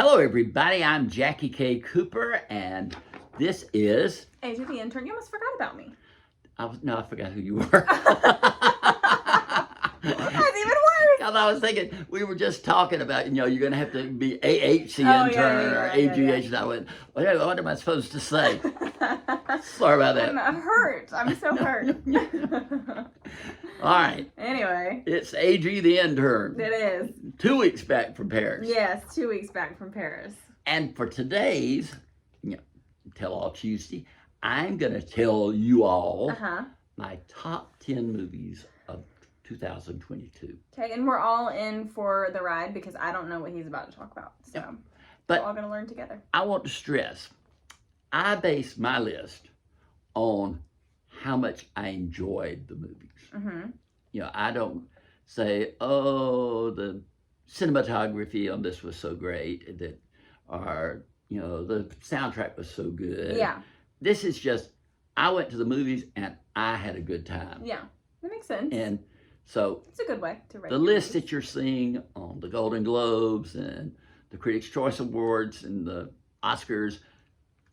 Hello, everybody. I'm Jackie K. Cooper, and this is... AJ the intern. You almost forgot about me. I forgot who you were. That's even worse. Because I was thinking, we were just talking about, you're going to have to be AH the intern or AGH. And I went, what am I supposed to say? Sorry about that. I'm hurt. I'm so hurt. All right. Anyway. It's AG the intern. It is. 2 weeks back from Paris. Yes, 2 weeks back from Paris. And for today's Tell All Tuesday, I'm going to tell you all my top 10 movies of 2022. Okay, and we're all in for the ride because I don't know what he's about to talk about. So but we're all going to learn together. I want to stress, I base my list on how much I enjoyed the movies. I don't say, oh, the cinematography on this was so great, that, or, the soundtrack was so good. Yeah. This is just, I went to the movies and I had a good time. Yeah, that makes sense. And so it's a good way to rate the list that you're seeing on the Golden Globes and the Critics' Choice Awards and the Oscars,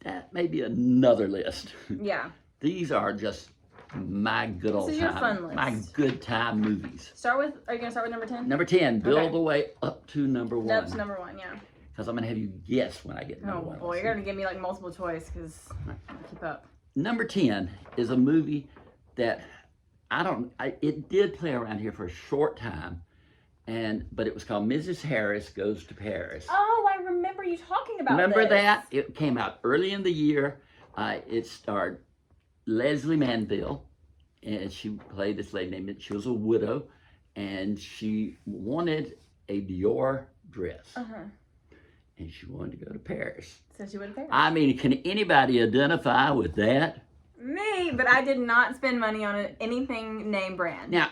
that may be another list. Yeah. These are just my good old time. This is your fun list. My good time movies. Are you going to start with number 10? Number 10, build the way up to number 1. Up to number 1, yeah. Because I'm going to have you guess when I get number 1. Oh boy, you're going to give me like multiple choice because I can't keep up. Number 10 is a movie that it did play around here for a short time, but it was called Mrs. Harris Goes to Paris. Oh, I remember you talking about Remember that? It came out early in the year. It starred Leslie Manville, and she played this lady named, she was a widow, and she wanted a Dior dress. And she wanted to go to Paris. So she went to Paris. I mean, can anybody identify with that? Me, but I did not spend money on anything name brand. Now,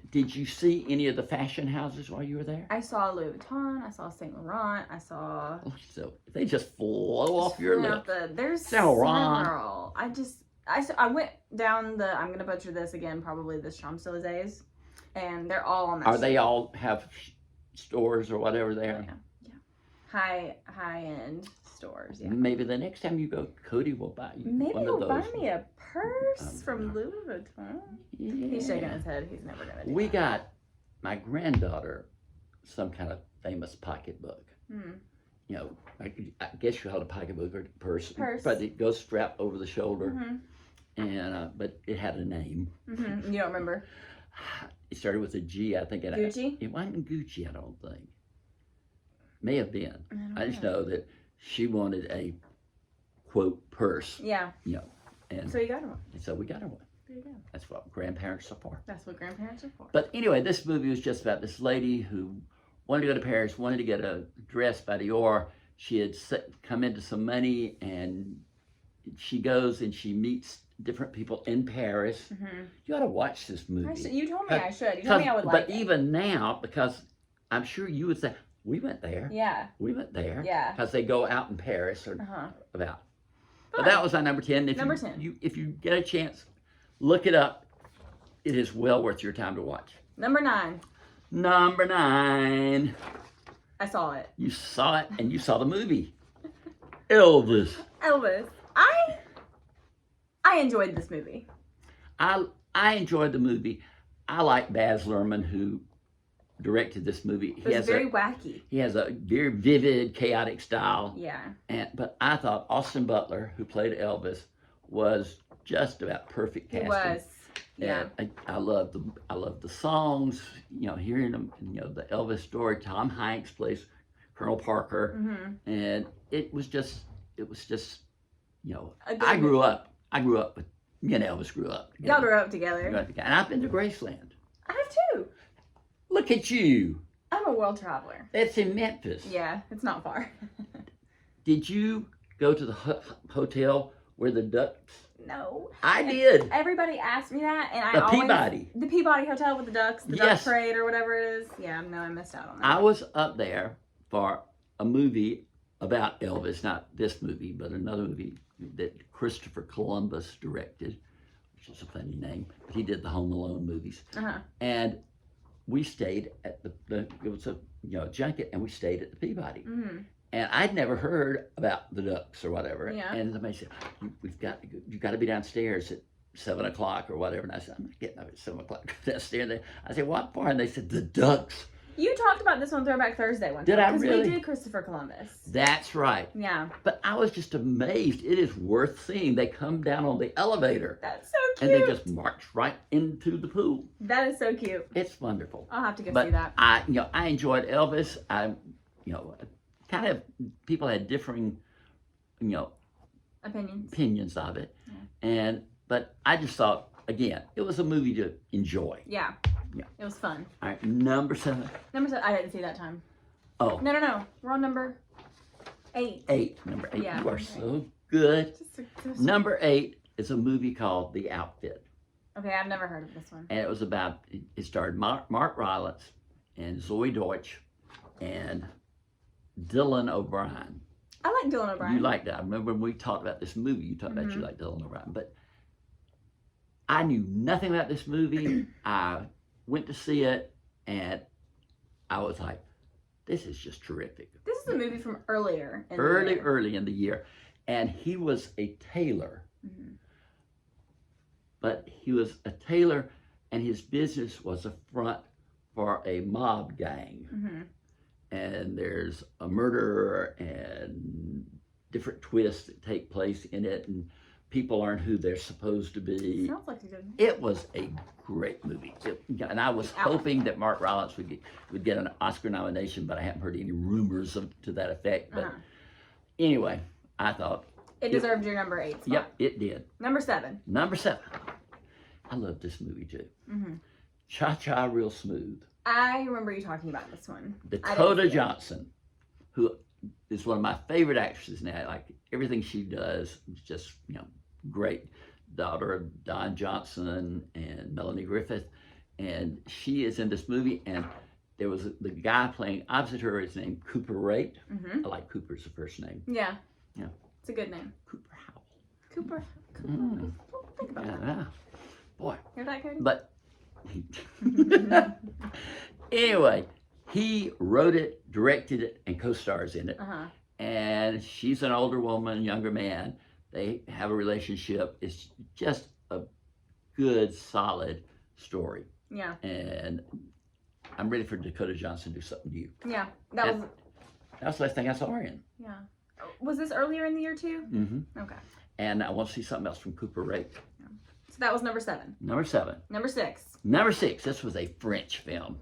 did you see any of the fashion houses while you were there? I saw Louis Vuitton, I saw Saint Laurent, I saw... Oh, so they just flow off your lip. There's Saint Laurent. several. I went down the, I'm going to butcher this again, probably the Champs-Élysées, and they're all on that Are street. they all have stores or whatever there? Yeah. High-end stores, yeah. Maybe the next time you go, Cody will buy you one of those. Maybe he'll buy me a purse from Louis Vuitton. Yeah. He's shaking his head. He's never going to do that. Got my granddaughter some kind of famous pocketbook. I guess you call it a pocketbook or purse. But it goes strapped over the shoulder. And but it had a name. You don't remember? It started with a G, I think. Gucci? It wasn't Gucci, I don't think. May have been. I just know that she wanted a, quote, purse. Yeah. And so you got her one. And so we got her one. There you go. That's what grandparents are for. That's what grandparents are for. But anyway, this movie was just about this lady who wanted to go to Paris, wanted to get a dress by Dior. She had come into some money, and she goes and she meets different people in Paris. You ought to watch this movie. You told me I should. You told me I would like it. But even now, because I'm sure you would say, we went there. Yeah. We went there. Yeah. Because they go out in Paris or about. But that was our number 10. Number 10. If you get a chance, look it up. It is well worth your time to watch. Number 9. Number 9. I saw it. You saw it, and you saw the movie. Elvis. Elvis. I enjoyed this movie. I enjoyed the movie. I like Baz Luhrmann, who directed this movie. It was very wacky. He has a very vivid, chaotic style. Yeah. But I thought Austin Butler, who played Elvis, was just about perfect casting. He was. Yeah. I love the songs. Hearing them. The Elvis story. Tom Hanks plays Colonel Parker, and it was just. I grew up with me and Elvis grew up together. Y'all grew up together. And I've been to Graceland. I have too. Look at you. I'm a world traveler. That's in Memphis. Yeah, it's not far. Did you go to the hotel where the ducks? No. I did. Everybody asked me that, and the Peabody Hotel with the ducks, the duck parade or whatever it is. Yeah, no, I missed out on that. I was up there for a movie about Elvis, not this movie, but another movie that Christopher Columbus directed, which is a funny name. He did the Home Alone movies. And we stayed at it was a junket, and we stayed at the Peabody. And I'd never heard about the Ducks or whatever. Yeah. And somebody said, you've got to be downstairs at 7 o'clock or whatever. And I said, I'm not getting up at 7 o'clock downstairs. I said, what for? And they said, the Ducks. You talked about this on Throwback Thursday one time. Did I really? Because we did Christopher Columbus. That's right. Yeah. But I was just amazed. It is worth seeing. They come down on the elevator. That's so cute. And they just march right into the pool. That is so cute. It's wonderful. I'll have to go But see that. I enjoyed Elvis. Kind of people had differing, opinions of it. Yeah. But I just thought, again, it was a movie to enjoy. Yeah. It was fun. All right, number 7. Number 7. I didn't see that time. Oh. No. We're on number 8. Number 8. Yeah, you are so good. Just Number 8 is a movie called The Outfit. Okay, I've never heard of this one. And it was about, it starred Mark Rylance and Zoe Deutsch and Dylan O'Brien. I like Dylan O'Brien. You liked that. I remember when we talked about this movie, you talked about you like Dylan O'Brien. But I knew nothing about this movie. I went to see it, and I was like, this is just terrific. This is a movie from earlier in the year. Early in the year. And he was a tailor. Mm-hmm. But he was a tailor, and his business was a front for a mob gang. Mm-hmm. And there's a murder and different twists that take place in it, and people aren't who they're supposed to be. Sounds like a good movie. It was a great movie. And I was hoping that Mark Rylance would get an Oscar nomination, but I haven't heard any rumors to that effect. But anyway, I thought it deserved your number 8 spot. Yep, it did. Number 7. I love this movie too. Mm-hmm. Cha-Cha Real Smooth. I remember you talking about this one. Dakota Johnson, who is one of my favorite actresses now. Like everything she does is just, great. Daughter of Don Johnson and Melanie Griffith. And she is in this movie, and there was the guy playing opposite her is named Cooper Raitt. Mm-hmm. I like Cooper's the first name. Yeah. It's a good name. Cooper Howell. Cooper. Don't think about that. Boy. Hear that, Cody? But anyway, he wrote it, directed it, and co-stars in it. Uh-huh. And she's an older woman, younger man. They have a relationship. It's just a good, solid story. Yeah. And I'm ready for Dakota Johnson to do something new. Yeah. That was the last thing I saw her in. Yeah. Was this earlier in the year too? Mm-hmm. Okay. And I want to see something else from Cooper Raitt. Yeah. So that was number 7. Number 7. Number 6. Number 6. This was a French film.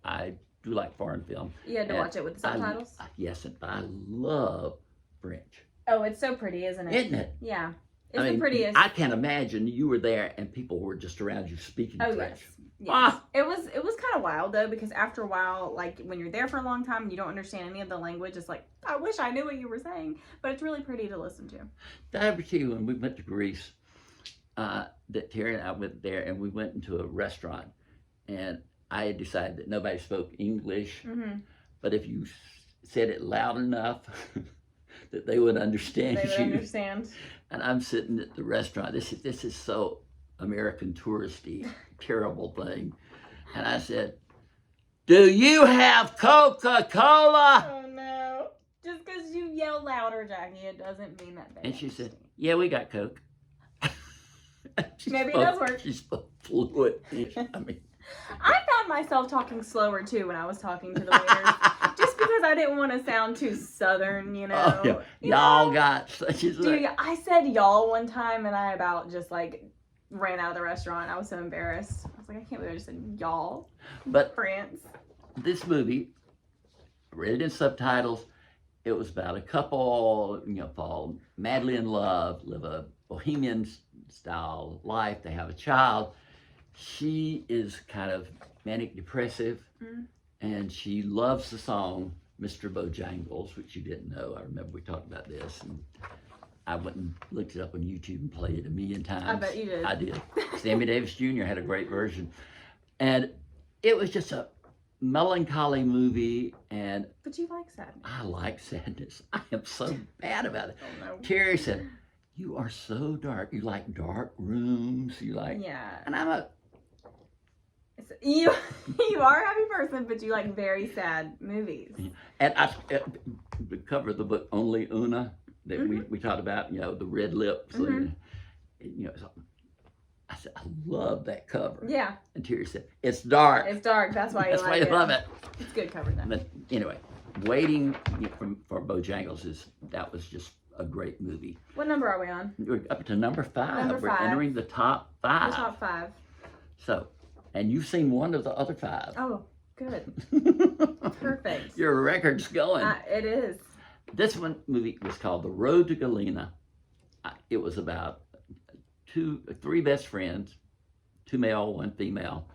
I do like foreign film. You had to watch it with the subtitles? Yes, and I love French. Oh, it's so pretty, isn't it? Isn't it? Yeah. It's the prettiest. I can't imagine you were there and people were just around you speaking French. Yes. Yes. It was kind of wild though, because after a while, like when you're there for a long time and you don't understand any of the language, it's like, I wish I knew what you were saying. But it's really pretty to listen to. Did I ever tell you when we went to Greece, that Terry and I went there and we went into a restaurant, and I had decided that nobody spoke English, but if you said it loud enough that they would understand you. They would understand. And I'm sitting at the restaurant. This is so American touristy, terrible thing. And I said, "Do you have Coca-Cola?" Oh no. Just because you yell louder, Jackie, it doesn't mean that they And she said, "Yeah, we got Coke." Maybe it does work. She spoke fluent. I mean, I found myself talking slower too when I was talking to the waiters, just because I didn't want to sound too southern, you know. Oh, yeah. Y'all got. Dude, I said y'all one time, and I about just like ran out of the restaurant. I was so embarrassed. I was like, I can't believe I just said y'all. But France. This movie, read it in subtitles. It was about a couple, fall madly in love, live a bohemian style life. They have a child. She is kind of manic depressive, and she loves the song Mr. Bojangles, which you didn't know. I remember we talked about this, and I went and looked it up on YouTube and played it 1,000,000 times. I bet you did. I did. Sammy Davis Jr. had a great version. And it was just a melancholy movie, and but you like sadness. I like sadness. I am so bad about it. Oh, no. Terry said, "You are so dark. You like dark rooms. You like..." Yeah. And I'm a... You are a happy person, but you like very sad movies. And the cover of the book Only Una that we talked about, the red lips. And, so I said, I love that cover. Yeah. And Terry said, it's dark. It's dark. That's why you That's like why it. I love it. It's good cover though. But anyway, Waiting for Bojangles that was just a great movie. What number are we on? We're up to number 5. Number 5. We're entering the top 5. The top 5. So, and you've seen one of the other 5. Oh, good. Perfect. Your record's going. It is. This movie was called The Road to Galena. It was about 3 best friends, 2 male, 1 female,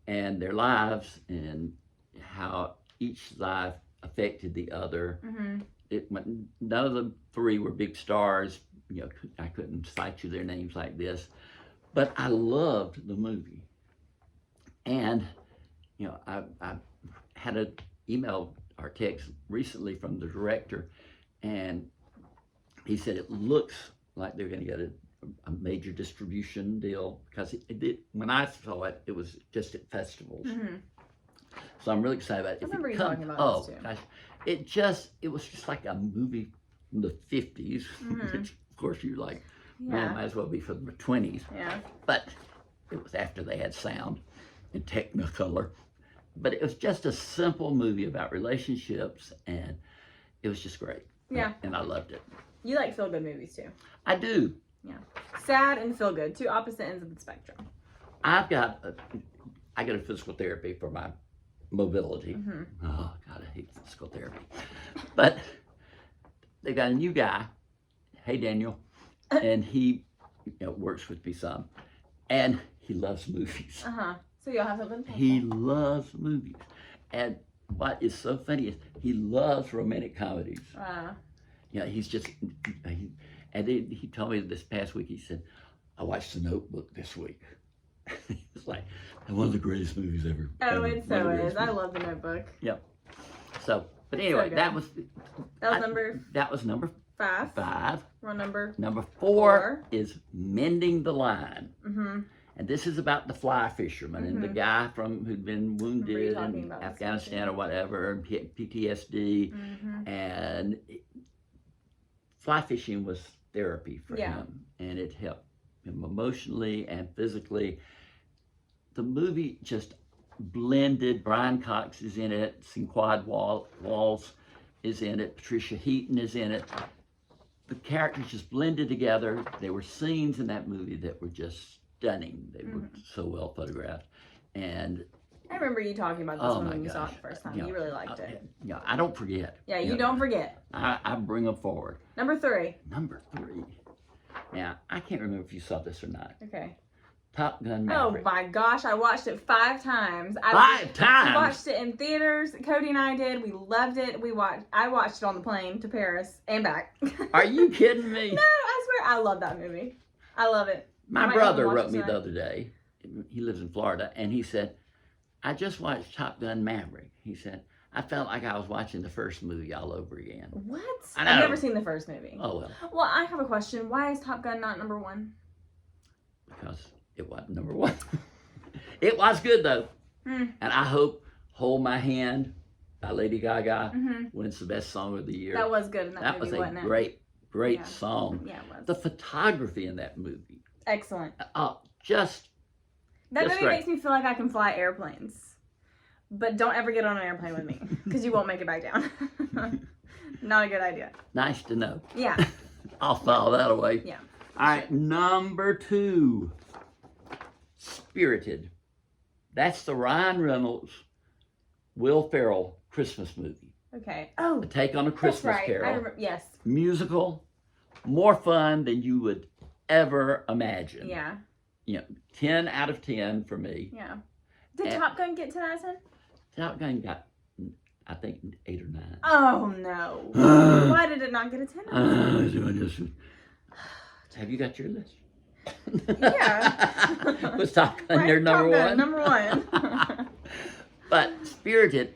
and their lives and how each life affected the other. None of the 3 were big stars. I couldn't cite you their names like this, but I loved the movie. And I had an email or text recently from the director, and he said it looks like they're going to get a major distribution deal, because when I saw it, it was just at festivals. So I'm really excited about it. I remember you talking about this too. Gosh, it was just like a movie from the 50s, which of course you're like, man, it might as well be from the 20s. Yeah. But it was after they had sound and Technicolor. But it was just a simple movie about relationships, and it was just great. Yeah. And I loved it. You like feel-good movies too. I do. Yeah. Sad and feel-good, 2 opposite ends of the spectrum. I got a physical therapy for my mobility. Oh God, I hate physical therapy. But they got a new guy. Hey, Daniel, and he works with me some, and he loves movies. So you'll have something. He loves movies, and what is so funny is he loves romantic comedies. He's just and then he told me this past week, he said, I watched The Notebook this week. It's like one of the greatest movies ever. Oh, it so is. I love The Notebook. Yep. So, but anyway, so that was number 5. 5. We're on number 4 is Mending the Line. And this is about the fly fisherman and the guy who'd been wounded in Afghanistan or whatever, PTSD, and fly fishing was therapy for him, and it helped him emotionally and physically. The movie just blended. Brian Cox is in it. Sinquad Walls is in it. Patricia Heaton is in it. The characters just blended together. There were scenes in that movie that were just stunning. They were so well photographed. And I remember you talking about this when you saw it the first time. You really liked it. Yeah, I don't forget. Yeah, you don't forget. I bring them forward. Number 3. Number 3. Now, I can't remember if you saw this or not. Okay. Top Gun Maverick. Oh my gosh, I watched it 5 times. 5 times? We watched it in theaters. Cody and I did. We loved it. I watched it on the plane to Paris and back. Are you kidding me? No, I swear. I love that movie. I love it. My brother wrote me the other day. He lives in Florida, and he said, I just watched Top Gun Maverick. He said, I felt like I was watching the first movie all over again. What? I know. I've never seen the first movie. Oh, well. Well, I have a question. Why is Top Gun not number 1? Because it wasn't number 1. It was good, though. And I hope Hold My Hand by Lady Gaga wins the best song of the year. That was good in that movie, wasn't it? That was a great song. Yeah, it was. The photography in that movie. Excellent. That movie makes me feel like I can fly airplanes. But don't ever get on an airplane with me, because you won't make it back down. Not a good idea. Nice to know. Yeah. I'll file that away. Yeah. All right, number 2, Spirited. That's the Ryan Reynolds, Will Ferrell Christmas movie. Okay. Oh. A take on a Christmas Carol. I remember. Yes. Musical, more fun than you would ever imagine. Yeah. 10 out of 10 for me. Yeah. Did Top Gun get 10 out of 10? Top Gun got, I think, 8 or 9. Oh, no. Why did it not get a 10 out of 10? Have you got your list? Yeah. Was Top Gun your number 1? Number 1. But Spirited,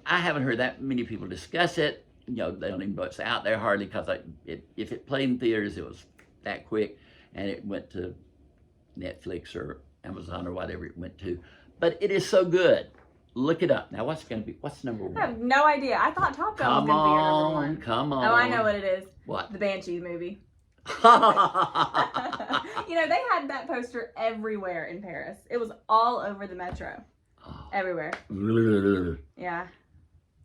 I haven't heard that many people discuss it. They don't even know it's out there hardly, because if it played in theaters, it was that quick, and it went to Netflix or Amazon or whatever it went to. But it is so good. look it up. Now, what's number I one? have no idea. I thought Top Gun was Come going to be your number one. on, come on. Oh, I know what it is. What? The Banshees movie. Oh. You know, they had that poster everywhere in Paris. It was all over the metro. Everywhere. Yeah.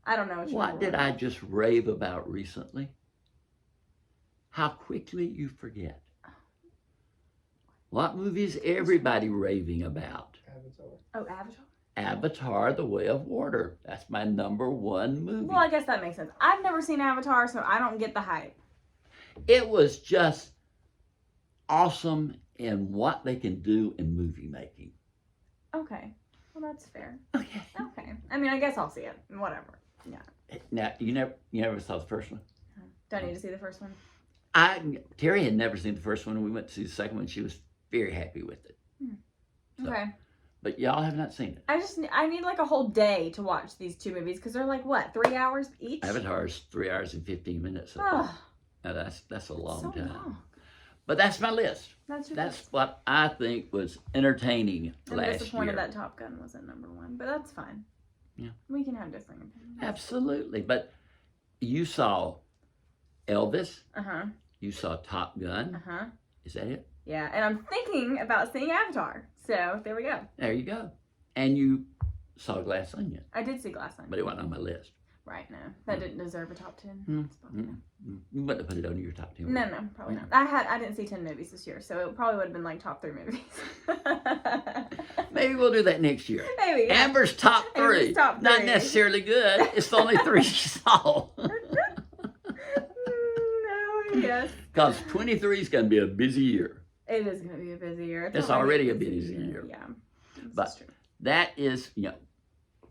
I don't know What did I just rave about recently? How quickly you forget. What movie is everybody raving about? Avatar. Oh, Avatar? Avatar, The Way of Water. That's my number one movie. Well, I guess that makes sense. I've never seen Avatar, so I don't get the hype. It was just awesome in what they can do in movie making. Okay. Well, that's fair. Okay. Okay. I mean, I guess I'll see it. Whatever. Yeah. Now, you never saw the first one? Don't need to see the first one. Terry had never seen the first one. We went to see the second one. She was very happy with it. So, Okay. but y'all have not seen it. I need like a whole day to watch these two movies because they're like what, 3 hours each? Avatar's 3 hours and 15 minutes. Oh, Now that's a long so time. long. But that's my list. That's What I think was entertaining I'm last disappointed year. that Top Gun wasn't number one, but that's fine. Yeah. We can have different opinions. Absolutely. But you saw Elvis. Uh-huh. You saw Top Gun. Uh-huh. Is that it? Yeah, and I'm thinking about seeing Avatar. So there we go. There you go. And you saw Glass Onion. I did see Glass Onion. But it wasn't on my list. Right, no. That didn't deserve a top 10. You wouldn't have put it on your top 10. No, probably not. I didn't see 10 movies this year, so it probably would have been like top 3 movies. Maybe we'll do that next year. Maybe. Yeah. Amber's top 3. Amber's top Not 3. necessarily good. It's the only 3 she saw. No, yes. Because 23 is going to be a busy year. It is going to be a busy year. It's already a busy year. Yeah. But that is,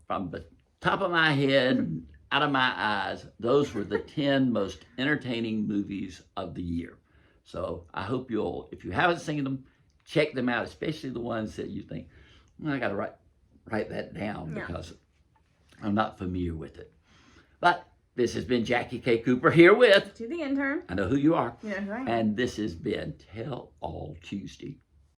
from the top of my head, out of my eyes, those were the 10 most entertaining movies of the year. So I hope if you haven't seen them, check them out, especially the ones that you think, I got to write that down because I'm not familiar with it. But this has been Jackie K. Cooper here with... To the intern. I know who you are. You know who I am. And this has been Tell All Tuesday.